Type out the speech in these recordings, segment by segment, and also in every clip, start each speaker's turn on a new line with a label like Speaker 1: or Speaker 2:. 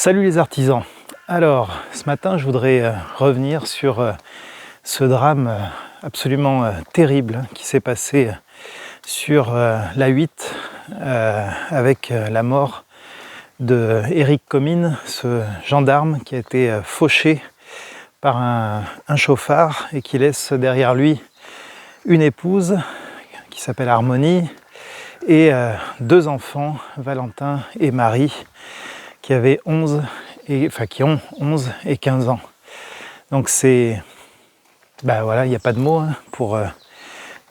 Speaker 1: Salut les artisans. Alors, ce matin, je voudrais revenir sur ce drame absolument terrible qui s'est passé sur l'A8 avec la mort de Éric Comines, ce gendarme qui a été fauché par un chauffard et qui laisse derrière lui une épouse qui s'appelle Harmonie et deux enfants, Valentin et Marie, qui ont 11 et 15 ans. Donc c'est... voilà, il n'y a pas de mots pour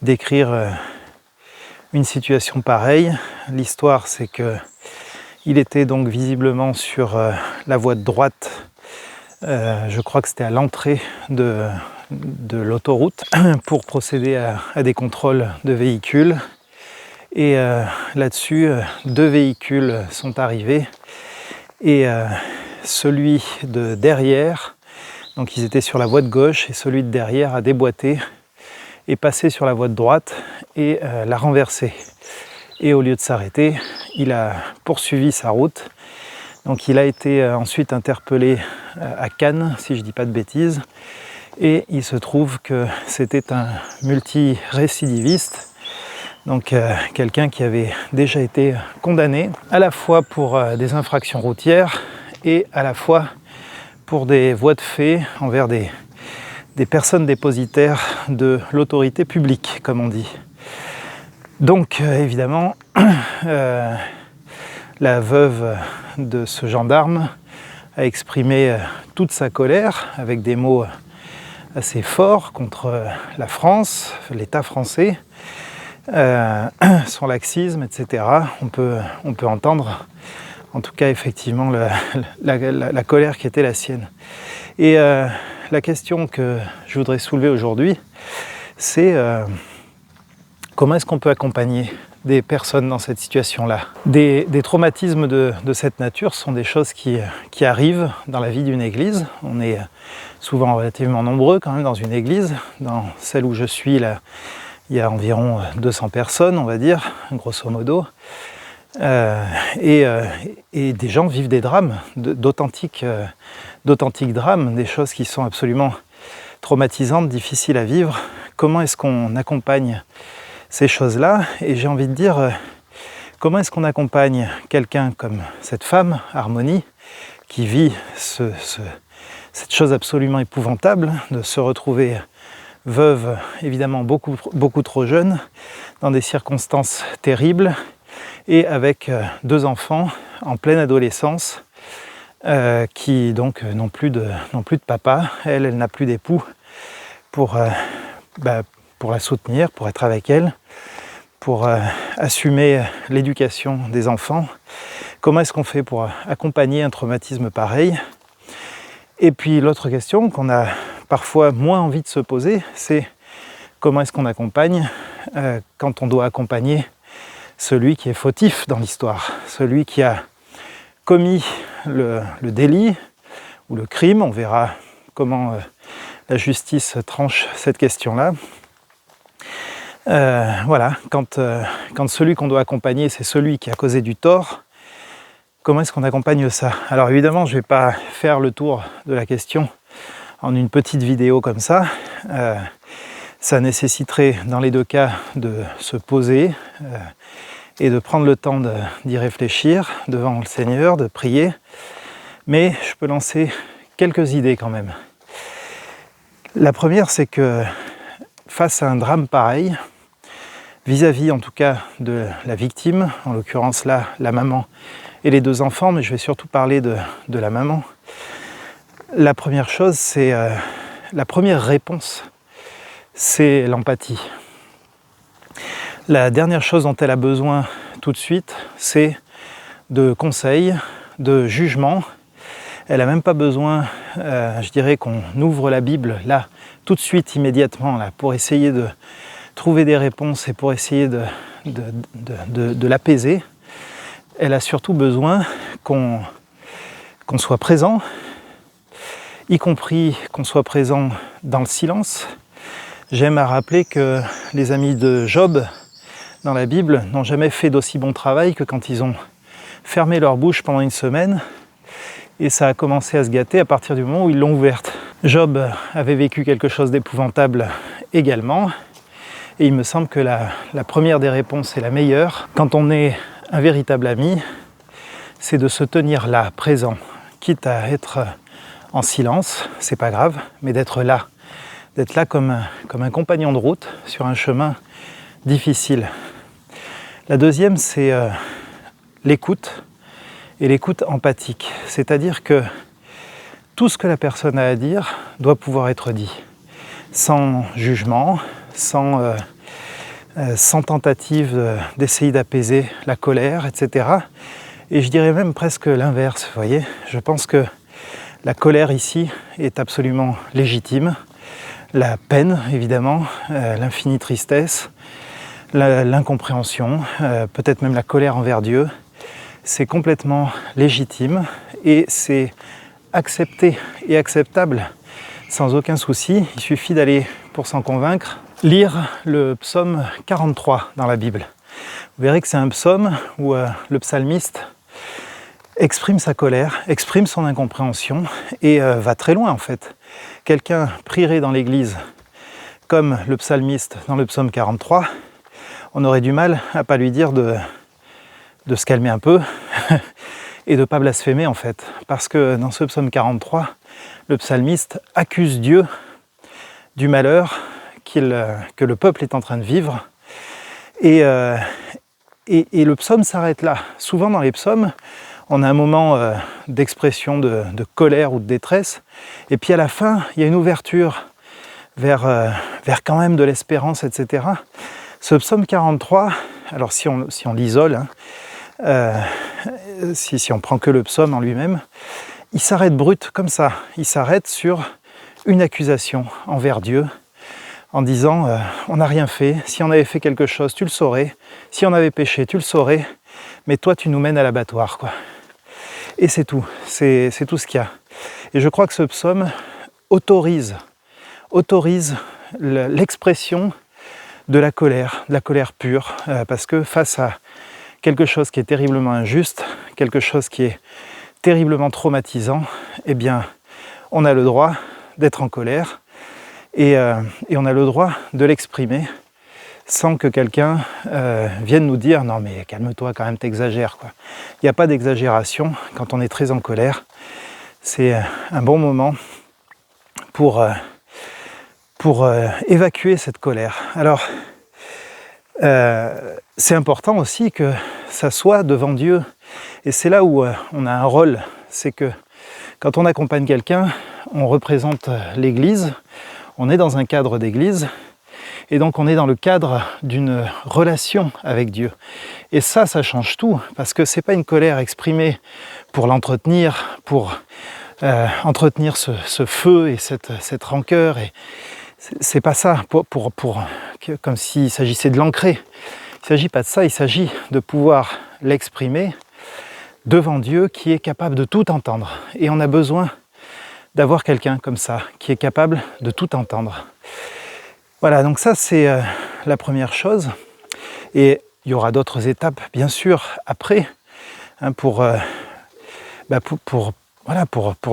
Speaker 1: décrire une situation pareille. L'histoire, c'est que il était donc visiblement sur la voie de droite. Je crois que c'était à l'entrée de l'autoroute pour procéder à des contrôles de véhicules. Et là-dessus, deux véhicules sont arrivés. Et celui de derrière, donc ils étaient sur la voie de gauche, et celui de derrière a déboîté, est passé sur la voie de droite et l'a renversé. Et au lieu de s'arrêter, il a poursuivi sa route. Donc il a été ensuite interpellé à Cannes, si je ne dis pas de bêtises, et il se trouve que c'était un multirécidiviste. Donc quelqu'un qui avait déjà été condamné à la fois pour des infractions routières et à la fois pour des voies de fait envers des personnes dépositaires de l'autorité publique, comme on dit. Donc évidemment, la veuve de ce gendarme a exprimé toute sa colère avec des mots assez forts contre la France, l'État français, son laxisme, etc. On peut entendre, en tout cas, effectivement, la colère qui était la sienne. Et la question que je voudrais soulever aujourd'hui, c'est comment est-ce qu'on peut accompagner des personnes dans cette situation-là. Des traumatismes de cette nature sont des choses qui arrivent dans la vie d'une église. On est souvent relativement nombreux quand même dans une église. Dans celle où je suis, là, il y a environ 200 personnes, on va dire, grosso modo. Et des gens vivent des drames, d'authentiques drames, des choses qui sont absolument traumatisantes, difficiles à vivre. Comment est-ce qu'on accompagne ces choses-là? Et j'ai envie de dire, comment est-ce qu'on accompagne quelqu'un comme cette femme, Harmonie, qui vit cette chose absolument épouvantable de se retrouver veuve, évidemment beaucoup trop jeune, dans des circonstances terribles, et avec deux enfants en pleine adolescence, qui donc n'ont plus de papa. Elle n'a plus d'époux pour la soutenir, pour être avec elle, pour assumer l'éducation des enfants. Comment est-ce qu'on fait pour accompagner un traumatisme pareil? Et puis l'autre question qu'on a parfois moins envie de se poser, c'est comment est-ce qu'on accompagne quand on doit accompagner celui qui est fautif dans l'histoire, celui qui a commis le délit ou le crime. On verra comment la justice tranche cette question-là. Voilà, quand celui qu'on doit accompagner, c'est celui qui a causé du tort, comment est-ce qu'on accompagne ça? Alors évidemment, je ne vais pas faire le tour de la question en une petite vidéo comme ça. Ça nécessiterait dans les deux cas de se poser et de prendre le temps d'y réfléchir devant le Seigneur, de prier. Mais je peux lancer quelques idées quand même. La première, c'est que face à un drame pareil, vis-à-vis en tout cas de la victime, en l'occurrence là, la maman et les deux enfants, mais je vais surtout parler de la maman, la première chose, c'est la première réponse, c'est l'empathie. La dernière chose dont elle a besoin tout de suite, c'est de conseils, de jugement. Elle n'a même pas besoin, je dirais, qu'on ouvre la Bible là, tout de suite, immédiatement, là, pour essayer de trouver des réponses et pour essayer de l'apaiser. Elle a surtout besoin qu'on soit présent, y compris qu'on soit présent dans le silence. J'aime à rappeler que les amis de Job, dans la Bible, n'ont jamais fait d'aussi bon travail que quand ils ont fermé leur bouche pendant une semaine Et ça a commencé à se gâter à partir du moment où ils l'ont ouverte. Job avait vécu quelque chose d'épouvantable également. Et il me semble que la première des réponses est la meilleure. Quand on est un véritable ami, c'est de se tenir là, présent, quitte à être en silence, c'est pas grave, mais d'être là comme un compagnon de route sur un chemin difficile. La deuxième, c'est l'écoute, et l'écoute empathique, c'est-à-dire que tout ce que la personne a à dire doit pouvoir être dit, sans jugement, sans tentative d'essayer d'apaiser la colère, etc. Et je dirais même presque l'inverse, vous voyez. Je pense que la colère ici est absolument légitime. La peine, évidemment, l'infinie tristesse, l'incompréhension, peut-être même la colère envers Dieu, c'est complètement légitime et c'est accepté et acceptable sans aucun souci. Il suffit d'aller, pour s'en convaincre, lire le psaume 43 dans la Bible. Vous verrez que c'est un psaume où le psalmiste exprime sa colère, exprime son incompréhension et va très loin en fait. Quelqu'un prierait dans l'église comme le psalmiste dans le psaume 43, on aurait du mal à pas lui dire de se calmer un peu et de ne pas blasphémer en fait. Parce que dans ce psaume 43, le psalmiste accuse Dieu du malheur que le peuple est en train de vivre. Et le psaume s'arrête là. Souvent dans les psaumes, on a un moment d'expression de colère ou de détresse, et puis à la fin, il y a une ouverture vers quand même de l'espérance, etc. Ce psaume 43, alors si on l'isole, si on prend que le psaume en lui-même, il s'arrête brut comme ça, il s'arrête sur une accusation envers Dieu, en disant on n'a rien fait, si on avait fait quelque chose, tu le saurais, si on avait péché, tu le saurais, mais toi tu nous mènes à l'abattoir, quoi. Et c'est tout, c'est tout ce qu'il y a. Et je crois que ce psaume autorise l'expression de la colère pure, parce que face à quelque chose qui est terriblement injuste, quelque chose qui est terriblement traumatisant, eh bien, on a le droit d'être en colère et on a le droit de l'exprimer sans que quelqu'un vienne nous dire « Non mais calme-toi quand même, t'exagères ». Il n'y a pas d'exagération quand on est très en colère. C'est un bon moment pour évacuer cette colère. Alors, c'est important aussi que ça soit devant Dieu. Et c'est là où on a un rôle. C'est que quand on accompagne quelqu'un, on représente l'Église, on est dans un cadre d'Église, et donc on est dans le cadre d'une relation avec Dieu. Et ça change tout, parce que c'est pas une colère exprimée pour l'entretenir, pour entretenir ce feu et cette rancœur. Et c'est pas ça, comme s'il s'agissait de l'ancrer. Il ne s'agit pas de ça, il s'agit de pouvoir l'exprimer devant Dieu qui est capable de tout entendre. Et on a besoin d'avoir quelqu'un comme ça, qui est capable de tout entendre. Voilà, donc ça c'est la première chose. Et il y aura d'autres étapes, bien sûr, après, hein, pour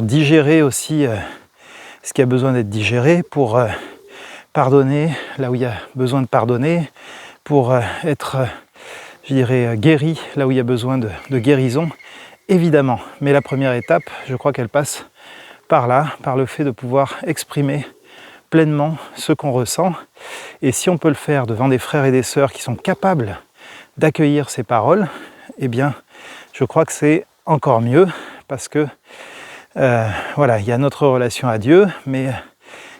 Speaker 1: digérer aussi ce qui a besoin d'être digéré, pour pardonner là où il y a besoin de pardonner, pour être, je dirais, guéri là où il y a besoin de guérison, évidemment. Mais la première étape, je crois qu'elle passe par là, par le fait de pouvoir exprimer pleinement ce qu'on ressent. Et si on peut le faire devant des frères et des sœurs qui sont capables d'accueillir ces paroles, eh bien, je crois que c'est encore mieux, parce que voilà, il y a notre relation à Dieu, mais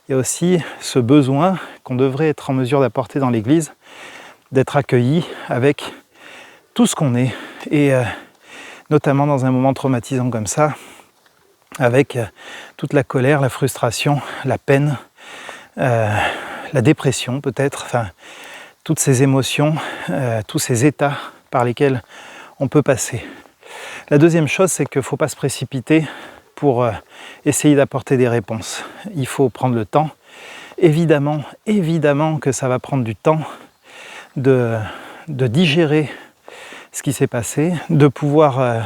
Speaker 1: il y a aussi ce besoin qu'on devrait être en mesure d'apporter dans l'Église, d'être accueilli avec tout ce qu'on est, et notamment dans un moment traumatisant comme ça, avec toute la colère, la frustration, la peine, la dépression peut-être, enfin toutes ces émotions, tous ces états par lesquels on peut passer. La deuxième chose, c'est qu'il ne faut pas se précipiter pour essayer d'apporter des réponses. Il faut prendre le temps. Évidemment que ça va prendre du temps de digérer ce qui s'est passé, de pouvoir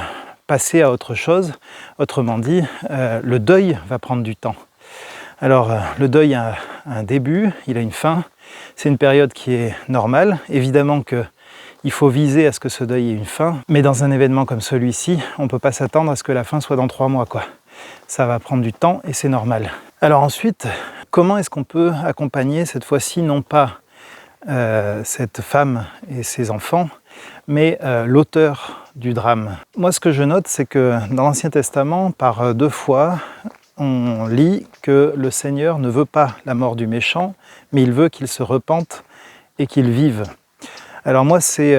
Speaker 1: passer à autre chose. Autrement dit, le deuil va prendre du temps. Alors, le deuil a un début, il a une fin. C'est une période qui est normale. Évidemment qu'il faut viser à ce que ce deuil ait une fin. Mais dans un événement comme celui-ci, on ne peut pas s'attendre à ce que la fin soit dans 3 mois, quoi. Ça va prendre du temps et c'est normal. Alors ensuite, comment est-ce qu'on peut accompagner cette fois-ci, non pas cette femme et ses enfants, mais l'auteur du drame? Moi, ce que je note, c'est que dans l'Ancien Testament, par 2 fois, on lit que le Seigneur ne veut pas la mort du méchant, mais il veut qu'il se repente et qu'il vive. Alors moi, c'est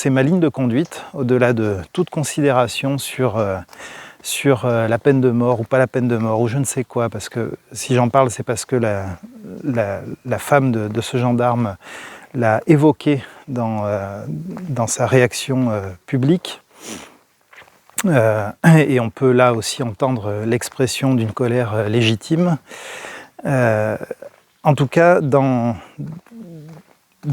Speaker 1: ma ligne de conduite, au-delà de toute considération sur la peine de mort ou pas la peine de mort ou je ne sais quoi, parce que si j'en parle, c'est parce que la femme de ce gendarme l'a évoqué dans sa réaction publique. Et on peut là aussi entendre l'expression d'une colère légitime. En tout cas, dans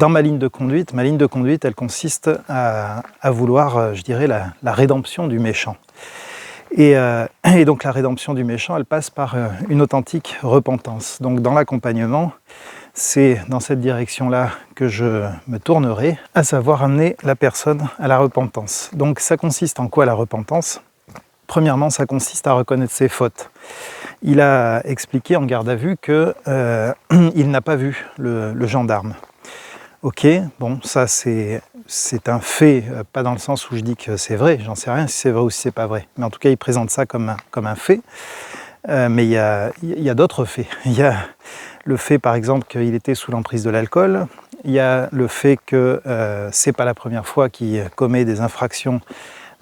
Speaker 1: ma ligne de conduite, elle consiste à vouloir, je dirais, la rédemption du méchant. Et donc la rédemption du méchant, elle passe par une authentique repentance. Donc dans l'accompagnement, c'est dans cette direction-là que je me tournerai, à savoir amener la personne à la repentance. Donc ça consiste en quoi la repentance? Premièrement, ça consiste à reconnaître ses fautes. Il a expliqué en garde à vue qu'il n'a pas vu le gendarme. Ok, bon, ça c'est un fait, pas dans le sens où je dis que c'est vrai, j'en sais rien si c'est vrai ou si c'est pas vrai. Mais en tout cas, il présente ça comme un fait. Mais il y a d'autres faits. Il y a le fait, par exemple, qu'il était sous l'emprise de l'alcool. Il y a le fait que c'est pas la première fois qu'il commet des infractions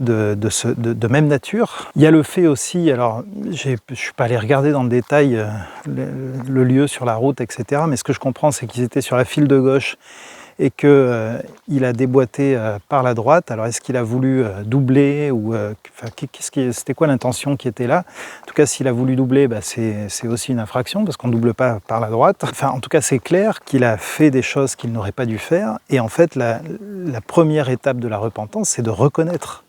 Speaker 1: de même nature. Il y a le fait aussi, alors je ne suis pas allé regarder dans le détail le lieu sur la route, etc. Mais ce que je comprends, c'est qu'ils étaient sur la file de gauche et qu'il a déboîté par la droite. Alors est-ce qu'il a voulu doubler ou c'était quoi l'intention qui était là? En tout cas, s'il a voulu doubler, c'est aussi une infraction parce qu'on ne double pas par la droite. Enfin, en tout cas, c'est clair qu'il a fait des choses qu'il n'aurait pas dû faire. Et en fait, la première étape de la repentance, c'est de reconnaître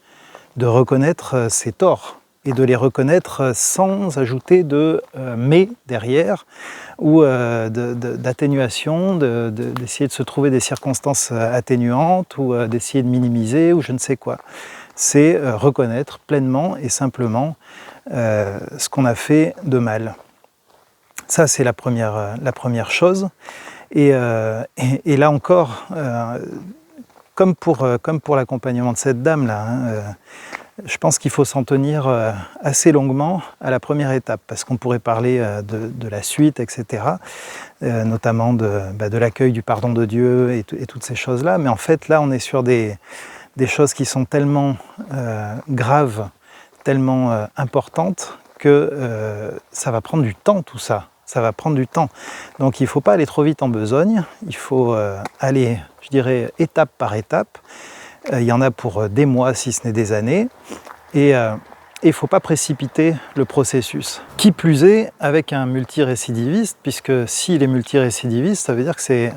Speaker 1: ses torts et de les reconnaître sans ajouter de mais derrière ou d'atténuation, d'essayer de se trouver des circonstances atténuantes ou d'essayer de minimiser ou je ne sais quoi. C'est reconnaître pleinement et simplement ce qu'on a fait de mal. Ça, c'est la première chose. Et là encore, comme pour l'accompagnement de cette dame-là, je pense qu'il faut s'en tenir assez longuement à la première étape, parce qu'on pourrait parler de la suite, etc., notamment de l'accueil du pardon de Dieu et toutes ces choses-là. Mais en fait, là, on est sur des choses qui sont tellement graves, tellement importantes, que ça va prendre du temps, tout ça. Ça va prendre du temps. Donc il ne faut pas aller trop vite en besogne, il faut aller, je dirais, étape par étape. Il y en a pour des mois, si ce n'est des années. Et il ne faut pas précipiter le processus. Qui plus est, avec un multirécidiviste, puisque s'il est multirécidiviste, ça veut dire que c'est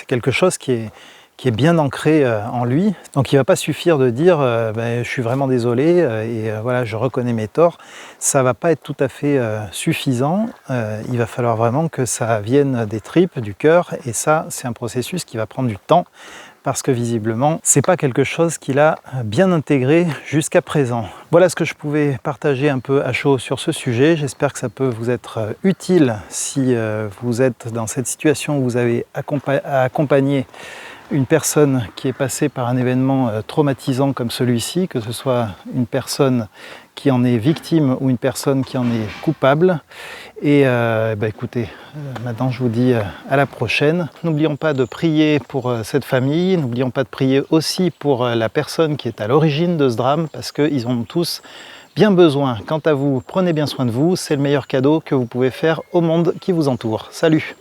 Speaker 1: quelque chose qui est bien ancré en lui. Donc il ne va pas suffire de dire je suis vraiment désolé et voilà, je reconnais mes torts. Ça ne va pas être tout à fait suffisant. Il va falloir vraiment que ça vienne des tripes, du cœur. Et ça, c'est un processus qui va prendre du temps parce que visiblement, ce n'est pas quelque chose qu'il a bien intégré jusqu'à présent. Voilà ce que je pouvais partager un peu à chaud sur ce sujet. J'espère que ça peut vous être utile si vous êtes dans cette situation où vous avez à accompagner une personne qui est passée par un événement traumatisant comme celui-ci, que ce soit une personne qui en est victime ou une personne qui en est coupable. Et écoutez, maintenant je vous dis à la prochaine. N'oublions pas de prier pour cette famille, n'oublions pas de prier aussi pour la personne qui est à l'origine de ce drame, parce qu'ils en ont tous bien besoin. Quant à vous, prenez bien soin de vous, c'est le meilleur cadeau que vous pouvez faire au monde qui vous entoure. Salut!